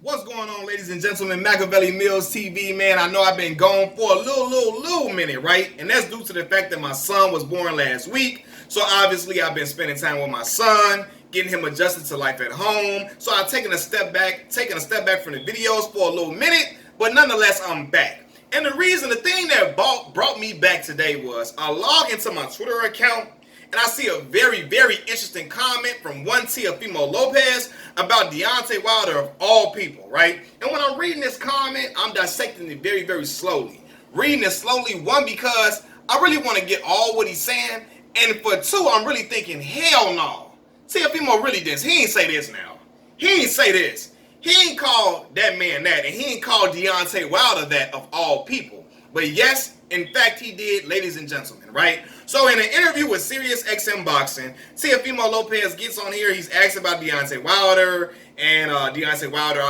What's going on, ladies and gentlemen? Machiavelli Mills TV, man. I know I've been gone for a little minute, right? And that's due to the fact that my son was born last week. So obviously I've been spending time with my son, getting him adjusted to life at home. So I've taken a step back from the videos for a little minute, but nonetheless, I'm back. And the thing that brought me back today was I logged into my Twitter account and I see a very interesting comment from one Teofimo Lopez about Deontay Wilder of all people, right? And when I'm reading this comment, I'm dissecting it very slowly. Reading it slowly, one, because I really want to get all what he's saying, and for two, I'm really thinking, hell no. Teofimo really this. He ain't say this now. He ain't say this. He ain't called that man that, and he ain't called Deontay Wilder that of all people. But yes, in fact, he did, ladies and gentlemen, right? So in an interview with SiriusXM Boxing, Teofimo Lopez gets on here. He's asked about Deontay Wilder, and Deontay Wilder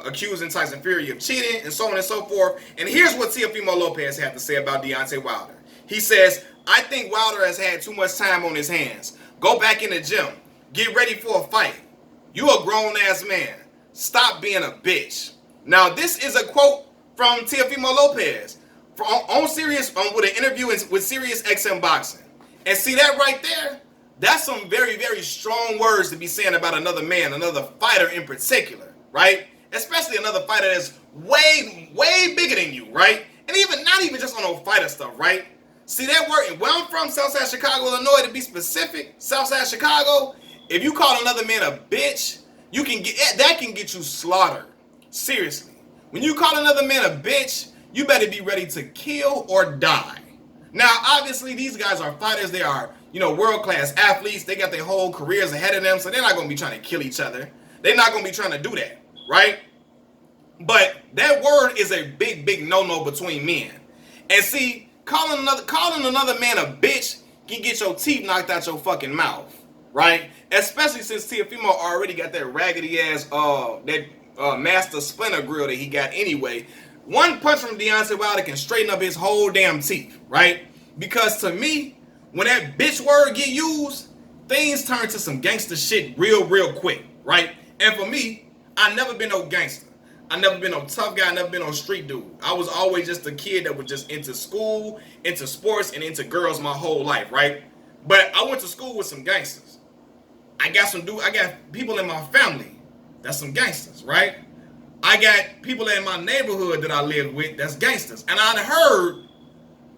accusing Tyson Fury of cheating, and so on and so forth. And here's what Teofimo Lopez had to say about Deontay Wilder. He says, I think Wilder has had too much time on his hands. Go back in the gym. Get ready for a fight. You a grown-ass man. Stop being a bitch. Now, this is a quote from Teofimo Lopez with an interview with SiriusXM Boxing. And see that right there? That's some very strong words to be saying about another man, another fighter in particular, right? Especially another fighter that's way bigger than you, right? And even not even just on no fighter stuff, right? See that word? Where I'm from, Southside Chicago, Illinois, to be specific, Southside Chicago. If you call another man a bitch, that can get you slaughtered. Seriously, when you call another man a bitch, you better be ready to kill or die. Now, obviously, these guys are fighters. They are, world-class athletes. They got their whole careers ahead of them, so they're not going to be trying to kill each other. They're not going to be trying to do that, right? But that word is a big no-no between men. And see, calling another man a bitch can get your teeth knocked out your fucking mouth, right? Especially since Teofimo already got that raggedy-ass, Master Splinter grill that he got anyway. One punch from Deontay Wilder can straighten up his whole damn teeth, right? Because to me, when that bitch word get used, things turn to some gangster shit real quick, right? And for me, I never been no gangster. I never been no tough guy. I never been no street dude. I was always just a kid that was just into school, into sports, and into girls my whole life, right? But I went to school with some gangsters. I got people in my family that's some gangsters, right? I got people in my neighborhood that I live with that's gangsters. And I heard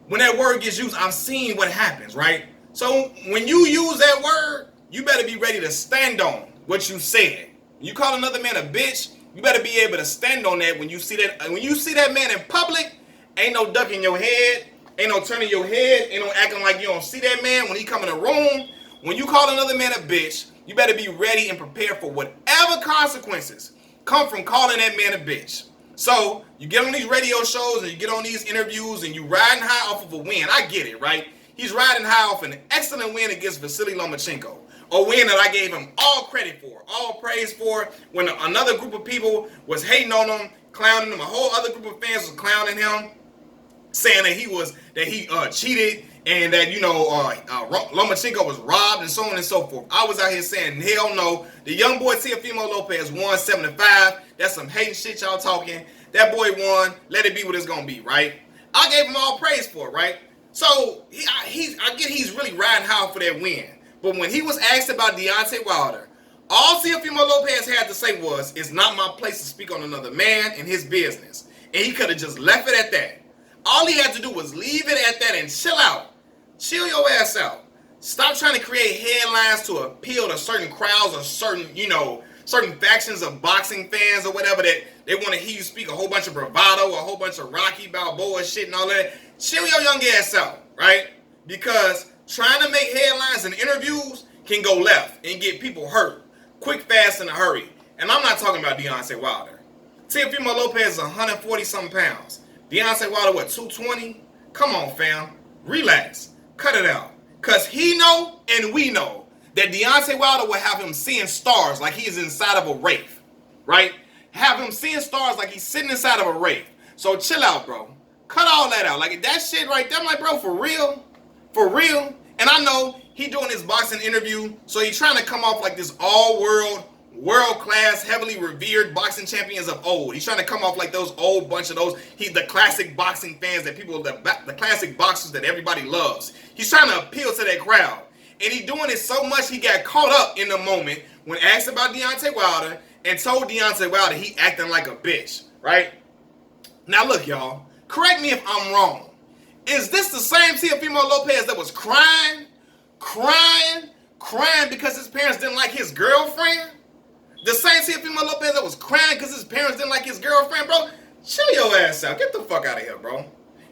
when that word gets used, I've seen what happens, right? So when you use that word, you better be ready to stand on what you said. When you call another man a bitch, you better be able to stand on that when you see that. When you see that man in public, ain't no ducking your head, ain't no turning your head, ain't no acting like you don't see that man when he come in the room. When you call another man a bitch, you better be ready and prepared for whatever consequences come from calling that man a bitch. So you get on these radio shows and you get on these interviews and you riding high off of a win. I get it, right? He's riding high off an excellent win against Vasily Lomachenko. A win that I gave him all credit for, all praise for. When another group of people was hating on him, clowning him, a whole other group of fans was clowning him, saying that he cheated and that Lomachenko was robbed and so on and so forth. I was out here saying, hell no. The young boy Teofimo Lopez won 7-5. That's some hating shit y'all talking. That boy won. Let it be what it's gonna be, right? I gave him all praise for it, right? So I get he's really riding high for that win. But when he was asked about Deontay Wilder, all Teofimo Lopez had to say was, "It's not my place to speak on another man and his business." And he could have just left it at that. All he had to do was leave it at that and chill out. Chill your ass out. Stop trying to create headlines to appeal to certain crowds or certain factions of boxing fans or whatever that they want to hear you speak a whole bunch of bravado, a whole bunch of Rocky Balboa shit and all that. Chill your young ass out, right? Because trying to make headlines and interviews can go left and get people hurt quick, fast, in a hurry. And I'm not talking about Deontay Wilder. Teofimo Lopez is 140-something pounds. Deontay Wilder, what, 220? Come on, fam. Relax. Cut it out. Because he know and we know that Deontay Wilder will have him seeing stars like he's inside of a wraith, right? Have him seeing stars like he's sitting inside of a wraith. So chill out, bro. Cut all that out. Like that shit right there, I'm like, bro, for real? For real? And I know he doing his boxing interview, so he's trying to come off like this all-world world-class, heavily revered boxing champions of old. He's trying to come off like those old bunch of those. He's the classic boxing fans that people, the classic boxers that everybody loves. He's trying to appeal to that crowd. And he's doing it so much he got caught up in the moment when asked about Deontay Wilder and told Deontay Wilder he acting like a bitch, right? Now look, y'all, correct me if I'm wrong. Is this the same Teofimo Lopez that was crying because his parents didn't like his girlfriend? The same Teofimo Lopez that was crying because his parents didn't like his girlfriend, bro? Chill your ass out. Get the fuck out of here, bro.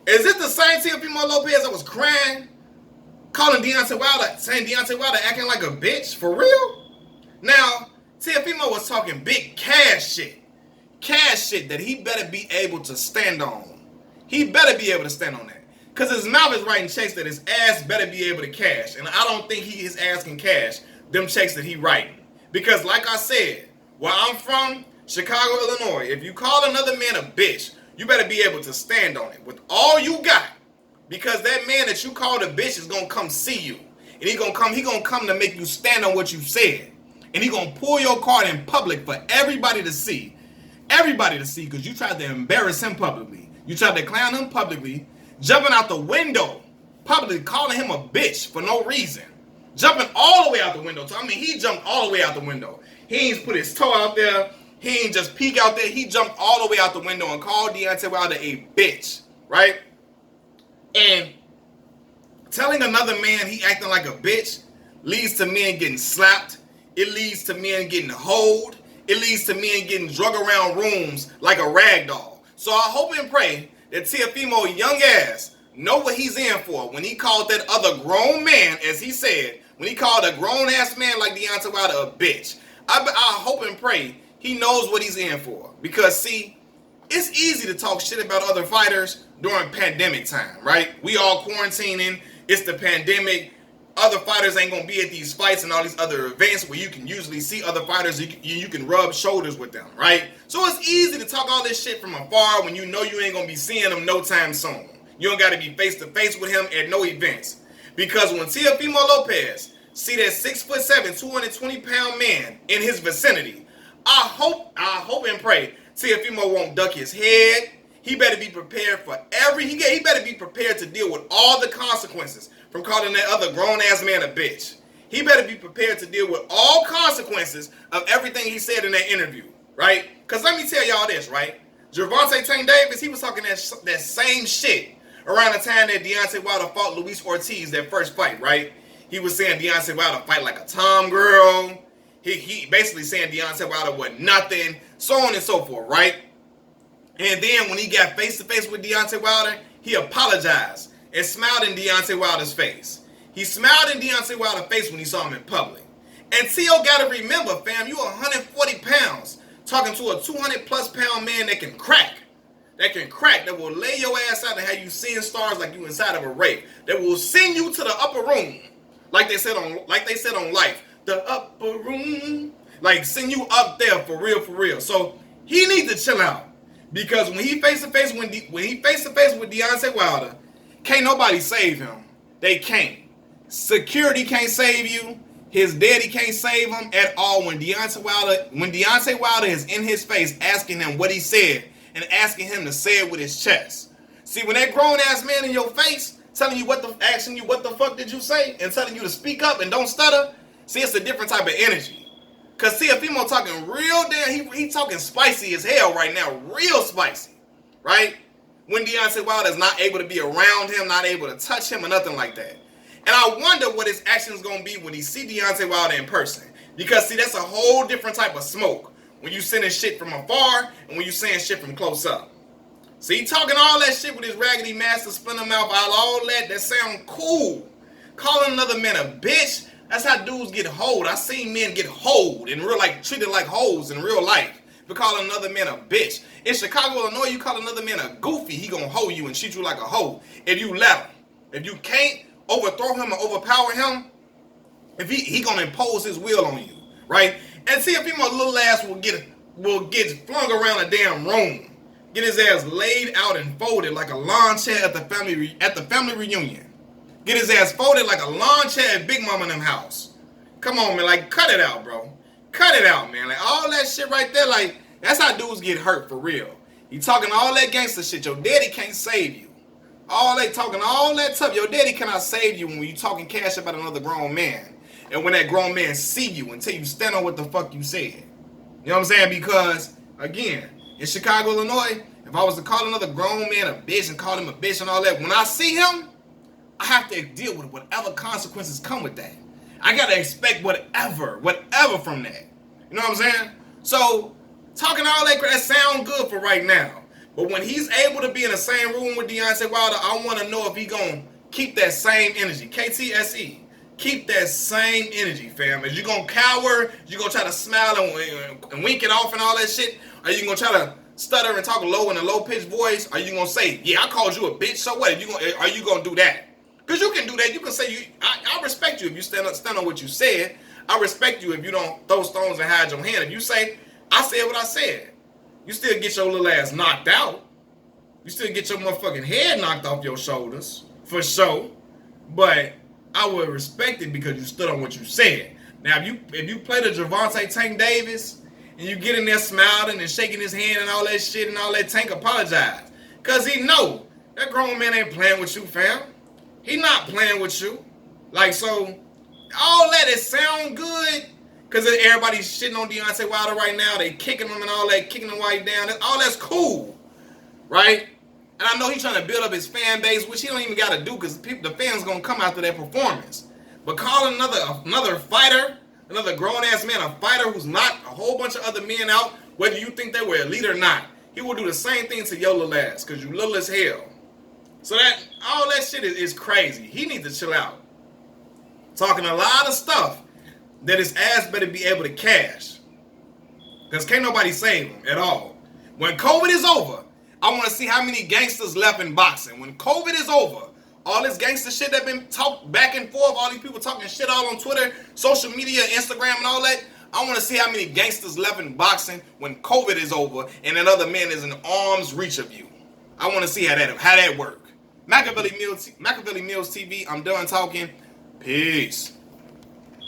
Is it the same Teofimo Lopez that was crying, calling Deontay Wilder, saying Deontay Wilder acting like a bitch? For real? Now, Teofimo was talking big cash shit. Cash shit that he better be able to stand on. He better be able to stand on that. Because his mouth is writing checks that his ass better be able to cash. And I don't think his ass can cash them checks that he writing. Because like I said, where I'm from, Chicago, Illinois, if you call another man a bitch, you better be able to stand on it with all you got. Because that man that you called a bitch is going to come see you. And he gonna come to make you stand on what you said. And he going to pull your card in public for everybody to see. Everybody to see, because you tried to embarrass him publicly. You tried to clown him publicly. Jumping out the window, publicly calling him a bitch for no reason. Jumping all the way out the window. So, I mean, he jumped all the way out the window. He ain't put his toe out there. He ain't just peek out there. He jumped all the way out the window and called Deontay Wilder a bitch, right? And telling another man he acting like a bitch leads to men getting slapped. It leads to men getting holed. It leads to men getting drug around rooms like a rag doll. So I hope and pray that Teofimo young ass know what he's in for when he called that other grown man, as he said, when he called a grown-ass man like Deontay Wilder a bitch. I hope and pray he knows what he's in for. Because, see, it's easy to talk shit about other fighters during pandemic time, right? We all quarantining. It's the pandemic. Other fighters ain't going to be at these fights and all these other events where you can usually see other fighters. You can rub shoulders with them, right? So it's easy to talk all this shit from afar when you know you ain't going to be seeing them no time soon. You don't got to be face-to-face with him at no events. Because when Teofimo Lopez see that 6'7", 220-pound man in his vicinity, I hope and pray Teofimo won't duck his head. He better be prepared for he better be prepared to deal with all the consequences from calling that other grown-ass man a bitch. He better be prepared to deal with all consequences of everything he said in that interview, right? Because let me tell y'all this, right? Gervonta Tank Davis, he was talking that same shit around the time that Deontay Wilder fought Luis Ortiz, that first fight, right? He was saying Deontay Wilder fight like a tom girl. He basically saying Deontay Wilder was nothing, so on and so forth, right? And then when he got face-to-face with Deontay Wilder, he apologized and smiled in Deontay Wilder's face. He smiled in Deontay Wilder's face when he saw him in public. And Teo got to remember, fam, you 140 pounds talking to a 200-plus pound man that can crack. That will lay your ass out and have you seeing stars like you inside of a rape. That will send you to the upper room, like they said on Life, the upper room, like send you up there for real. So he needs to chill out, because when he face to face with Deontay Wilder, can't nobody save him. They can't. Security can't save you. His daddy can't save him at all. When Deontay Wilder is in his face asking him what he said, and asking him to say it with his chest. See, when that grown-ass man in your face asking you what the fuck did you say, and telling you to speak up and don't stutter, see, it's a different type of energy. Because Teofimo talking real damn, he talking spicy as hell right now, real spicy, right? When Deontay Wilder is not able to be around him, not able to touch him or nothing like that. And I wonder what his action is going to be when he see Deontay Wilder in person. Because, see, that's a whole different type of smoke. When you sending shit from afar and when you saying shit from close up. So he talking all that shit with his raggedy master, splinter mouth, all that sound cool. Calling another man a bitch, that's how dudes get hoed. I seen men get hoed in real life, treated like hoes in real life. For calling another man a bitch. In Chicago, Illinois, you call another man a goofy, he gonna hoe you and treat you like a hoe. If you let him. If you can't overthrow him or overpower him, if he gonna impose his will on you, right? And see if my little ass will get flung around a damn room, get his ass laid out and folded like a lawn chair at the family reunion. Get his ass folded like a lawn chair at Big Mama and them house. Come on, man, like cut it out, bro. cut it out, man. Like, all that shit right there, like, that's how dudes get hurt for real. You talking all that gangster shit. Your daddy can't save you. All that talking, all that tough. Your daddy cannot save you when you talking cash about another grown man. And when that grown man see you until you stand on what the fuck you said. You know what I'm saying? Because, again, in Chicago, Illinois, if I was to call another grown man a bitch and call him a bitch and all that, when I see him, I have to deal with whatever consequences come with that. I gotta expect whatever from that. You know what I'm saying? So, talking all that crap, that sound good for right now. But when he's able to be in the same room with Deontay Wilder, I want to know if he gonna keep that same energy. KTSE. Keep that same energy, fam. Is you gonna cower? You gonna try to smile and wink it off and all that shit? Are you gonna try to stutter and talk low in a low-pitched voice? Are you gonna say, yeah, I called you a bitch, so what? Are you gonna do that? Because you can do that. You can say, I respect you if you stand on what you said. I respect you if you don't throw stones and hide your hand. If you say, I said what I said, you still get your little ass knocked out. You still get your motherfucking head knocked off your shoulders, for sure. But I would respect it because you stood on what you said. Now, if you play the Gervonta Tank Davis and you get in there smiling and shaking his hand and all that shit and all that, Tank apologize. Because he know that grown man ain't playing with you, fam. He not playing with you. Like, so, all that, it sound good. Because everybody's shitting on Deontay Wilder right now. They kicking him and all that, kicking him white down. All that's cool, right? And I know he's trying to build up his fan base, which he don't even got to do because the fans going to come after that performance. But calling another fighter, another grown-ass man, a fighter who's knocked a whole bunch of other men out, whether you think they were elite or not, he will do the same thing to your little ass because you little as hell. So that all that shit is crazy. He needs to chill out. Talking a lot of stuff that his ass better be able to cash. Because can't nobody save him at all. When COVID is over, I want to see how many gangsters left in boxing. When COVID is over, all this gangster shit that been talked back and forth, all these people talking shit all on Twitter, social media, Instagram and all that, I want to see how many gangsters left in boxing when COVID is over and another man is in arm's reach of you. I want to see how that work. Machiavelli Mills TV, I'm done talking. Peace.